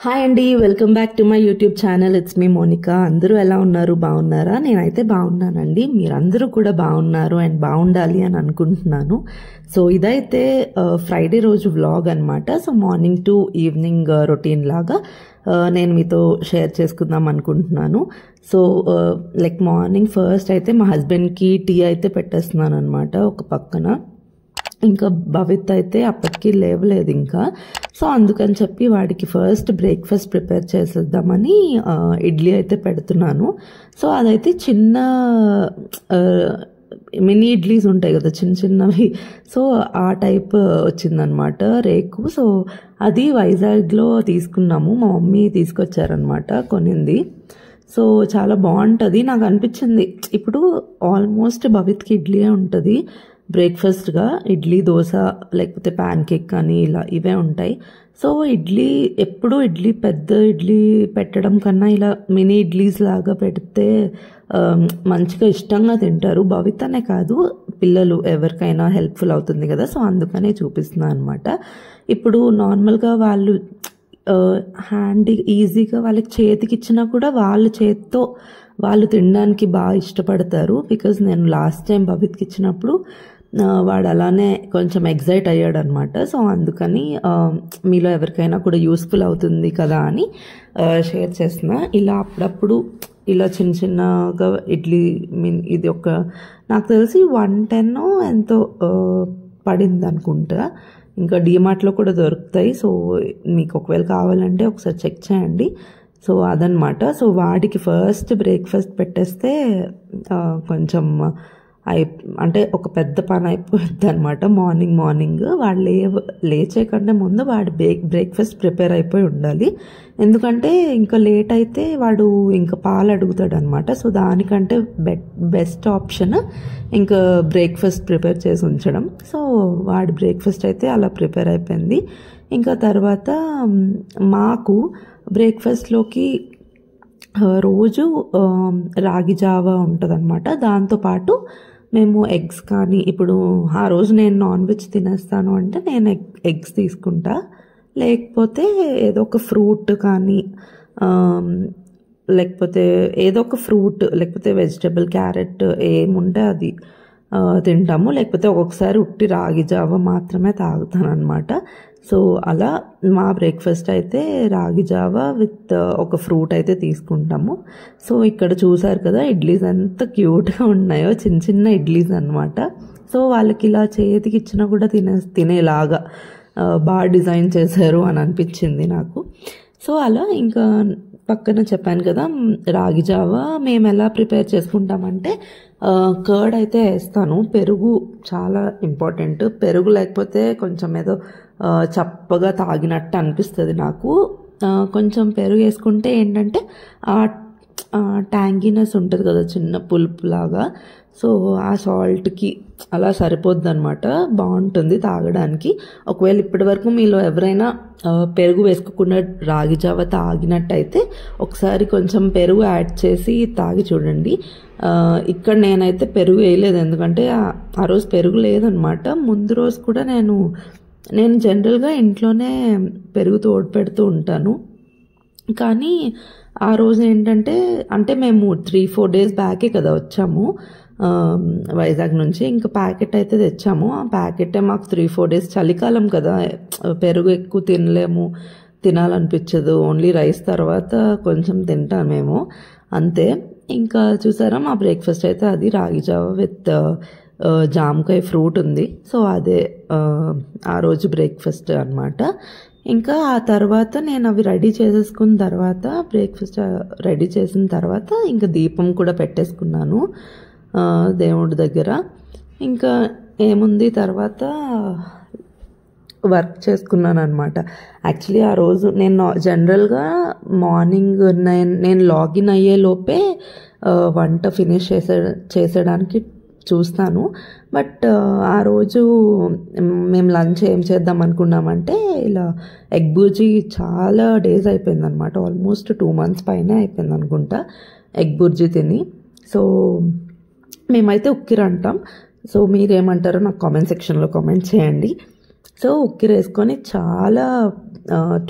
Hi అండి, welcome back to my YouTube channel. It's me Monica. అందరూ ఎలా ఉన్నారు? బాగున్నారా? నేనైతే బాగున్నానండి. మీరందరూ కూడా బాగున్నారు అండ్ బాగుండాలి అని అనుకుంటున్నాను. సో ఇదైతే ఫ్రైడే రోజు వ్లాగ్ అనమాట. So morning to evening routine లాగా నేను మీతో షేర్ చేసుకుందాం అనుకుంటున్నాను. సో లైక్ మార్నింగ్ ఫస్ట్ అయితే మా హస్బెండ్కి టీ అయితే పెట్టేస్తున్నాను అనమాట ఒక పక్కన. ఇంకా భవిత్ అయితే అప్పటికి లేవలేదు ఇంకా. సో అందుకని చెప్పి వాడికి ఫస్ట్ బ్రేక్ఫాస్ట్ ప్రిపేర్ చేసేద్దామని ఇడ్లీ అయితే పెడుతున్నాను. సో అదైతే చిన్న మినీ ఇడ్లీస్ ఉంటాయి కదా, చిన్న చిన్నవి. సో ఆ టైప్ వచ్చిందనమాట రేకు. సో అది వైజాగ్లో తీసుకున్నాము, మా మమ్మీ తీసుకొచ్చారనమాట, కొనింది. సో చాలా బాగుంటుంది నాకు అనిపించింది. ఇప్పుడు ఆల్మోస్ట్ భవిత్కి ఇడ్లీయే ఉంటుంది బ్రేక్ఫాస్ట్గా. ఇడ్లీ, దోశ, లేకపోతే ప్యాన్ కేక్ కానీ ఇలా ఇవే ఉంటాయి. సో ఎప్పుడు పెద్ద ఇడ్లీ పెట్టడం కన్నా ఇలా మినీ ఇడ్లీస్ లాగా పెడితే మంచిగా ఇష్టంగా తింటారు. భవిత్ అనే కాదు, పిల్లలు ఎవరికైనా హెల్ప్ఫుల్ అవుతుంది కదా. సో అందుకనే చూపిస్తున్నాను అనమాట. ఇప్పుడు నార్మల్గా వాళ్ళు ఈజీగా వాళ్ళకి చేతికి ఇచ్చినా కూడా వాళ్ళ చేతితో వాళ్ళు తినడానికి బాగా ఇష్టపడతారు. బికాజ్ నేను లాస్ట్ టైం భవిత్కి ఇచ్చినప్పుడు వాడు అలానే కొంచెం ఎగ్జైట్ అయ్యాడు అనమాట. సో అందుకని మీలో ఎవరికైనా కూడా యూస్ఫుల్ అవుతుంది కదా అని షేర్ చేస్తున్నా. ఇలా అప్పుడప్పుడు ఇలా చిన్న చిన్నగా ఇడ్లీ ఇది నాకు తెలిసి 110 ఎంతో పడింది అనుకుంటా. ఇంకా డీమార్ట్లో కూడా దొరుకుతాయి. సో మీకు ఒకవేళ కావాలంటే ఒకసారి చెక్ చేయండి. సో అదనమాట. సో వాడికి ఫస్ట్ బ్రేక్ఫాస్ట్ పెట్టేస్తే కొంచెం అంటే ఒక పెద్ద పని అయిపోద్ది అనమాట. మార్నింగ్ వాడు లేచే కంటే ముందు వాడు బ్రేక్ఫాస్ట్ ప్రిపేర్ అయిపోయి ఉండాలి. ఎందుకంటే ఇంకా లేట్ అయితే వాడు ఇంకా పాలు అడుగుతాడు అనమాట. సో దానికంటే బెస్ట్ ఆప్షన్ ఇంకా బ్రేక్ఫాస్ట్ ప్రిపేర్ చేసి ఉంచడం. సో వాడి బ్రేక్ఫాస్ట్ అయితే అలా ప్రిపేర్ అయిపోయింది. ఇంకా తర్వాత మాకు బ్రేక్ఫాస్ట్లోకి రోజు రాగి జావా ఉంటుంది అనమాట. దాంతోపాటు మేము ఎగ్స్ కానీ, ఇప్పుడు ఆ రోజు నేను నాన్ వెజ్ తినేస్తాను అంటే నేను ఎగ్స్ తీసుకుంటా. లేకపోతే ఏదో ఒక ఫ్రూట్ కానీ, లేకపోతే ఏదో ఒక ఫ్రూట్, లేకపోతే వెజిటబుల్, క్యారెట్ ఏముంటే అది తింటాము. లేకపోతే ఒక్కొక్కసారి ఉట్టి రాగి జావ మాత్రమే తాగుతాను అనమాట. సో అలా మా బ్రేక్ఫాస్ట్ అయితే రాగి జావ విత్ ఒక ఫ్రూట్ అయితే తీసుకుంటాము. సో ఇక్కడ చూసారు కదా ఇడ్లీస్ ఎంత క్యూట్గా ఉన్నాయో, చిన్న చిన్న ఇడ్లీస్ అనమాట. సో వాళ్ళకి ఇలా చేతికి ఇచ్చినా కూడా తినేలాగా బాగా డిజైన్ చేశారు అని అనిపించింది నాకు. సో అలా ఇంకా పక్కన చెప్పాను కదా రాగి జావ మేము ఎలా ప్రిపేర్ చేసుకుంటామంటే కర్డ్ అయితే వేస్తాను. పెరుగు చాలా ఇంపార్టెంట్. పెరుగు లేకపోతే కొంచెం ఏదో చప్పగా తాగినట్టు అనిపిస్తుంది నాకు. కొంచెం పెరుగు వేసుకుంటే ఏంటంటే ట్యాంగీనెస్ ఉంటుంది కదా, చిన్న పులుపు లాగా. సో ఆ సాల్ట్కి అలా సరిపోద్ది అనమాట, బాగుంటుంది తాగడానికి. ఒకవేళ ఇప్పటి వరకు మీలో ఎవరైనా పెరుగు వేసుకోకుండా రాగి జావ తాగినట్టయితే ఒకసారి కొంచెం పెరుగు యాడ్ చేసి తాగి చూడండి. ఇక్కడ నేనైతే పెరుగు వేయలేదు, ఎందుకంటే ఆ రోజు పెరుగు లేదనమాట. ముందు రోజు కూడా నేను జనరల్గా ఇంట్లోనే పెరుగు తోడు పెడుతూ ఉంటాను. కానీ ఆ రోజు ఏంటంటే, అంటే మేము 3-4 డేస్ బ్యాకే కదా వచ్చాము వైజాగ్ నుంచి. ఇంకా ప్యాకెట్ అయితే తెచ్చాము. ఆ ప్యాకెటే మాకు 3-4 డేస్, చలికాలం కదా, పెరుగు ఎక్కువ తినాలనిపించదు. ఓన్లీ రైస్ తర్వాత కొంచెం తింటామేమో అంతే. ఇంకా చూసారా మా బ్రేక్ఫాస్ట్ అయితే అది రాగి జావ విత్ జామకాయ ఫ్రూట్ ఉంది. సో అదే ఆ రోజు బ్రేక్ఫాస్ట్ అనమాట. ఇంకా ఆ తర్వాత నేను అవి రెడీ చేసేసుకున్న తర్వాత, బ్రేక్ఫాస్ట్ రెడీ చేసిన తర్వాత ఇంకా దీపం కూడా పెట్టేసుకున్నాను దేవుడి దగ్గర. ఇంకా ఏముంది, తర్వాత వర్క్ చేసుకున్నాను అనమాట. యాక్చువల్లీ ఆ రోజు నేను జనరల్గా మార్నింగ్ నేను లాగిన్ అయ్యే లోపే వంట ఫినిష్ చేసేయడానికి చూస్తాను. బట్ ఆ రోజు మేము లంచ్ ఏం చేద్దాం అనుకున్నామంటే ఇలా ఎగ్ బుర్జీ చాలా డేస్ అయిపోయింది అనమాట. ఆల్మోస్ట్ 2 months పైనే అయిపోయింది అనుకుంటా ఎగ్ బుర్జీ తిని. సో మేమైతే ఉక్కిరి అంటాం. సో మీరేమంటారో నాకు కామెంట్ సెక్షన్లో కామెంట్ చేయండి. సో ఉక్కిరి వేసుకొని చాలా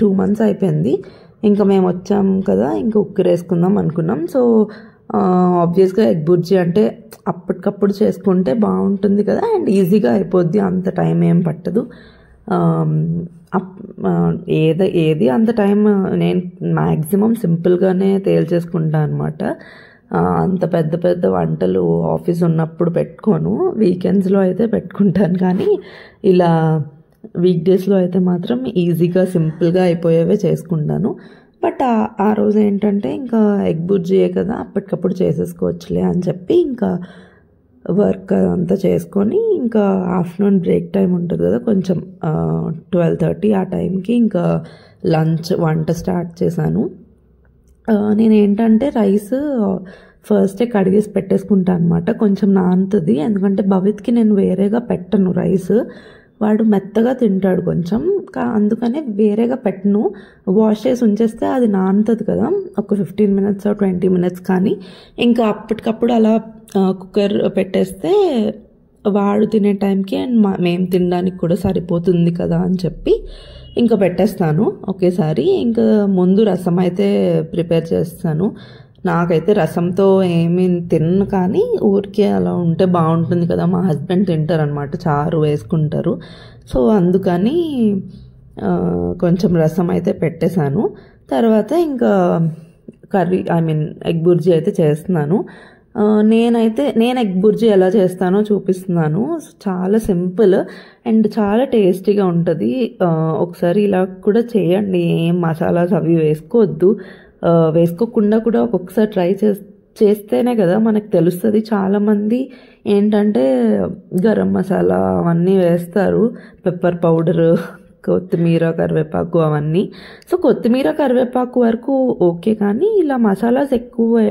2 months అయిపోయింది. ఇంకా మేము వచ్చాం కదా, ఇంకా ఉక్కిరేసుకుందాం అనుకున్నాం. సో ఆబ్వియస్గా ఎగ్ బుర్జీ అంటే అప్పటికప్పుడు చేసుకుంటే బాగుంటుంది కదా, అండ్ ఈజీగా అయిపోద్ది, అంత టైం ఏం పట్టదు. ఏది అంత టైం, నేను మ్యాక్సిమం సింపుల్గానే తేల్చేసుకుంటాను అనమాట. అంత పెద్ద పెద్ద వంటలు ఆఫీస్ ఉన్నప్పుడు పెట్టుకోను, వీకెండ్స్లో అయితే పెట్టుకుంటాను. కానీ ఇలా వీక్ డేస్లో అయితే మాత్రం ఈజీగా సింపుల్గా అయిపోయేవే చేసుకుంటాను. బట్ ఆ రోజు ఏంటంటే ఇంకా ఎగ్ బుర్జీయే కదా, అప్పటికప్పుడు చేసేసుకోవచ్చులే అని చెప్పి ఇంకా వర్క్ అంతా చేసుకొని ఇంకా ఆఫ్టర్నూన్ బ్రేక్ టైం ఉంటుంది కదా, కొంచెం 12:30 ఆ టైంకి ఇంకా వంట స్టార్ట్ చేశాను. నేనేంటంటే రైస్ ఫస్టే కడిగేసి పెట్టేసుకుంటాను అనమాట, కొంచెం నానుతుంది. ఎందుకంటే భవిత్కి నేను వేరేగా పెట్టను రైస్, వాడు మెత్తగా తింటాడు కొంచెం, అందుకనే వేరేగా పెట్టను. వాష్ చేసి ఉంచేస్తే అది నానుతుంది కదా, ఒక 15 minutes 20 minutes. కానీ ఇంకా అప్పటికప్పుడు అలా కుక్కర్ పెట్టేస్తే వాడు తినే టైంకి అండ్ మేము తినడానికి కూడా సరిపోతుంది కదా అని చెప్పి ఇంకా పెట్టేస్తాను ఒకేసారి. ఇంకా ముందు రసం అయితే ప్రిపేర్ చేస్తాను. నాకైతే రసంతో ఏమీ తిన్ను, కానీ ఊరికే అలా ఉంటే బాగుంటుంది కదా, మా హస్బెండ్ తింటారనమాట, చారు వేసుకుంటారు. సో అందుకని కొంచెం రసం అయితే పెట్టేశాను. తర్వాత ఇంకా ఎగ్ బుర్జీ అయితే చేస్తున్నాను. నేను ఎగ్ బుర్జీ ఎలా చేస్తానో చూపిస్తున్నాను. చాలా సింపుల్ అండ్ చాలా టేస్టీగా ఉంటుంది. ఒకసారి ఇలా కూడా చేయండి, ఏం మసాలాస్ అవి వేసుకోవద్దు. వేసుకోకుండా కూడా ఒక్కొక్కసారి ట్రై చేస్తేనే కదా మనకు తెలుస్తుంది. చాలామంది ఏంటంటే గరం మసాలా అవన్నీ వేస్తారు, పెప్పర్ పౌడరు, కొత్తిమీర, కరివేపాకు అవన్నీ. సో కొత్తిమీర కరివేపాకు వరకు ఓకే, కానీ ఇలా మసాలాస్ ఎక్కువ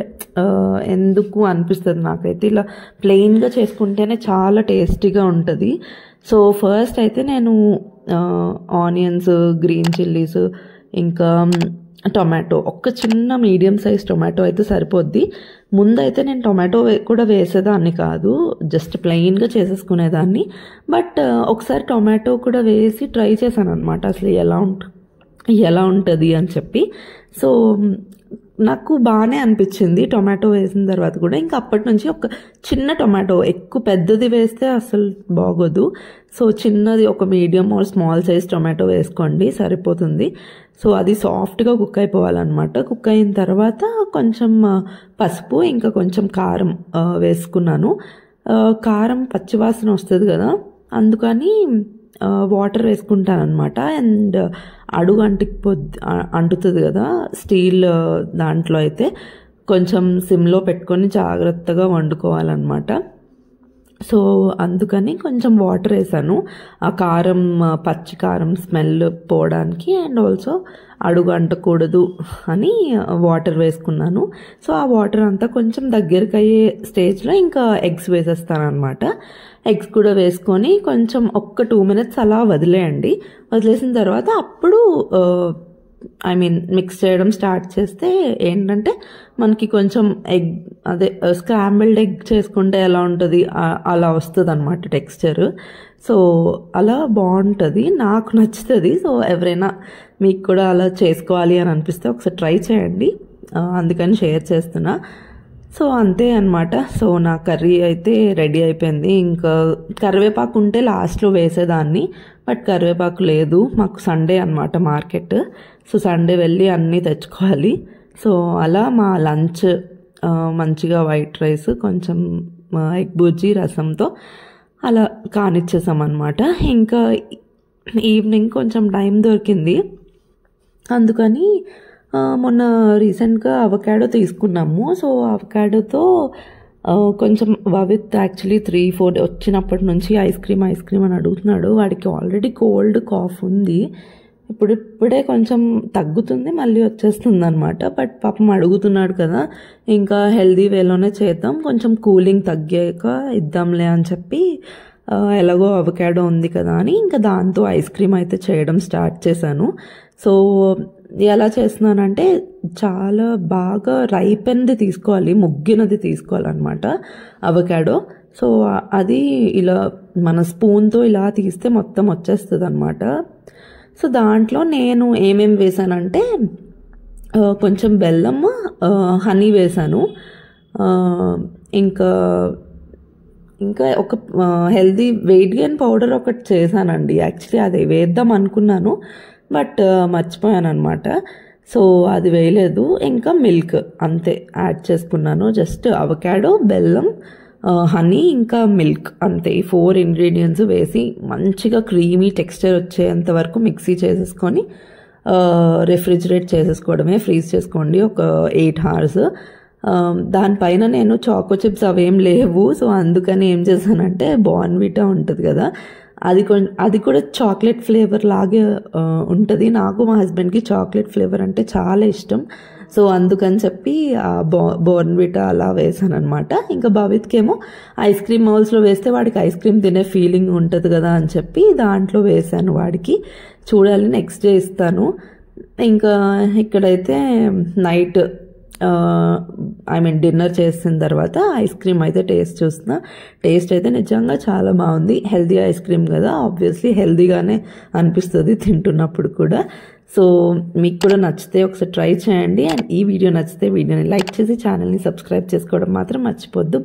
ఎందుకు అనిపిస్తుంది నాకైతే. ఇలా ప్లెయిన్గా చేసుకుంటేనే చాలా టేస్టీగా ఉంటుంది. సో ఫస్ట్ అయితే నేను ఆనియన్స్, గ్రీన్ చిల్లీస్, ఇంకా టొమాటో, ఒక్క చిన్న మీడియం సైజ్ టొమాటో అయితే సరిపోద్ది. ముందైతే నేను టొమాటో కూడా వేసేదాన్ని కాదు, జస్ట్ ప్లెయిన్గా చేసేసుకునేదాన్ని. బట్ ఒకసారి టొమాటో కూడా వేసి ట్రై చేశాను అనమాట, అసలు ఎలా ఉంటుంది అని చెప్పి. సో నాకు బాగానే అనిపించింది టొమాటో వేసిన తర్వాత కూడా. ఇంకా అప్పటి నుంచి ఒక చిన్న టొమాటో, ఎక్కువ పెద్దది వేస్తే అసలు బాగోదు. సో చిన్నది ఒక medium are small size tomato వేసుకోండి, సరిపోతుంది. సో అది సాఫ్ట్గా కుక్ అయిపోవాలన్నమాట. కుక్ అయిన తర్వాత కొంచెం పసుపు, ఇంకా కొంచెం కారం వేసుకున్నాను. కారం పచ్చివాసన వస్తుంది కదా, అందుకని వాటర్ వేసుకుంటాను అనమాట. అండ్ అడుగు అంటుతుంది కదా స్టీల్ దాంట్లో, అయితే కొంచెం సిమ్లో పెట్టుకొని జాగ్రత్తగా వండుకోవాలన్నమాట. సో అందుకని కొంచెం వాటర్ వేసాను, ఆ కారం, పచ్చి కారం స్మెల్ పోవడానికి, అండ్ ఆల్సో అడుగు అంటకూడదు అని వాటర్ వేసుకున్నాను. సో ఆ వాటర్ అంతా కొంచెం దగ్గరికి అయ్యే స్టేజ్లో ఇంకా ఎగ్స్ వేసేస్తాను అనమాట. ఎగ్స్ కూడా వేసుకొని కొంచెం ఒక్క 2 minutes అలా వదిలేయండి. వదిలేసిన తర్వాత అప్పుడు మిక్స్ చేయడం స్టార్ట్ చేస్తే ఏంటంటే మనకి కొంచెం స్క్రాంబుల్డ్ ఎగ్ చేసుకుంటే ఎలా ఉంటుంది అలా వస్తుంది అనమాట టెక్స్చర్. సో అలా బాగుంటుంది, నాకు నచ్చుతుంది. సో ఎవరైనా మీకు కూడా అలా చేసుకోవాలి అని అనిపిస్తే ఒకసారి ట్రై చేయండి, అందుకని షేర్ చేస్తున్నా. సో అంతే అనమాట. సో నా కర్రీ అయితే రెడీ అయిపోయింది. ఇంకా కరివేపాకు ఉంటే లాస్ట్లో వేసేదాన్ని, బట్ కరివేపాకు లేదు. మాకు సండే అనమాట మార్కెట్, సో సండే వెళ్ళి అన్నీ తెచ్చుకోవాలి. సో అలా మా లంచ్ మంచిగా వైట్ రైస్, కొంచెం ఎగ్ బుర్జీ, రసంతో అలా కానిచ్చేసామన్నమాట. ఇంకా ఈవినింగ్ కొంచెం టైం దొరికింది, అందుకని మొన్న రీసెంట్గా అవకాడో తీసుకున్నాము. సో అవకాడోతో కొంచెం భవిత్ యాక్చువల్లీ 3-4 వచ్చినప్పటి నుంచి ఐస్ క్రీమ్ అని అడుగుతున్నాడు. వాడికి ఆల్రెడీ కోల్డ్ కాఫ్ ఉంది, ఇప్పుడే కొంచెం తగ్గుతుంది, మళ్ళీ వచ్చేస్తుంది అనమాట. బట్ పాపం అడుగుతున్నాడు కదా, ఇంకా హెల్దీ వేలోనే చేద్దాం, కొంచెం కూలింగ్ తగ్గాక ఇద్దాంలే అని చెప్పి, ఎలాగో అవకాడో ఉంది కదా అని ఇంకా దాంతో ఐస్ క్రీమ్ అయితే చేయడం స్టార్ట్ చేశాను. సో ఎలా చేస్తున్నానంటే చాలా బాగా రైపెన్ది తీసుకోవాలి, ముగ్గినది తీసుకోవాలన్నమాట అవకాడో. సో అది ఇలా మన స్పూన్తో ఇలా తీస్తే మొత్తం వచ్చేస్తుంది అనమాట. సో దాంట్లో నేను ఏమేమి వేసానంటే కొంచెం బెల్లం, హనీ వేసాను. ఇంకా ఇంకా ఒక హెల్దీ వెయిట్ గెయిన్ పౌడర్ ఒకటి చేశానండి. యాక్చువల్లీ అది వేద్దాం అనుకున్నాను, బట్ మర్చిపోయాను అనమాట. సో అది వేయలేదు. ఇంకా మిల్క్ అంతే యాడ్ చేసుకున్నాను. జస్ట్ అవకాడో, బెల్లం, హనీ ఇంకా మిల్క్ అంతే. ఈ 4 ఇంగ్రీడియంట్స్ వేసి మంచిగా క్రీమీ టెక్స్చర్ వచ్చేంత వరకు మిక్సీ చేసేసుకొని రెఫ్రిజిరేట్ చేసేసుకోవడమే. ఫ్రీజ్ చేసుకోండి ఒక 8 hours. దానిపైన నేను చాకో చిప్స్ అవేం లేవు, సో అందుకని ఏం చేశానంటే బోర్న్విటా ఉంటుంది కదా, అది కూడా చాక్లెట్ ఫ్లేవర్ లాగే ఉంటుంది. నాకు మా హస్బెండ్కి చాక్లెట్ ఫ్లేవర్ అంటే చాలా ఇష్టం. సో అందుకని చెప్పి బోర్న్విటా అలా వేసాను అనమాట. ఇంకా భవిత్కేమో ఐస్ క్రీమ్ మౌల్స్లో వేస్తే వాడికి ఐస్ క్రీమ్ తినే ఫీలింగ్ ఉంటుంది కదా అని చెప్పి దాంట్లో వేసాను వాడికి. చూడాలి, నెక్స్ట్ డే ఇస్తాను. ఇంకా ఇక్కడైతే నైట్ డిన్నర్ చేసిన తర్వాత ఐస్ క్రీమ్ అయితే టేస్ట్ చూస్తున్నా. టేస్ట్ అయితే నిజంగా చాలా బాగుంది. హెల్దీ ఐస్ క్రీమ్ కదా, ఆబ్వియస్లీ హెల్దీగానే అనిపిస్తుంది తింటున్నప్పుడు కూడా. సో మీకు కూడా నచ్చితే ఒకసారి ట్రై చేయండి. అండ్ ఈ వీడియో నచ్చితే వీడియోని లైక్ చేసి ఛానల్ని సబ్స్క్రైబ్ చేసుకోవడం మాత్రం మర్చిపోద్దు.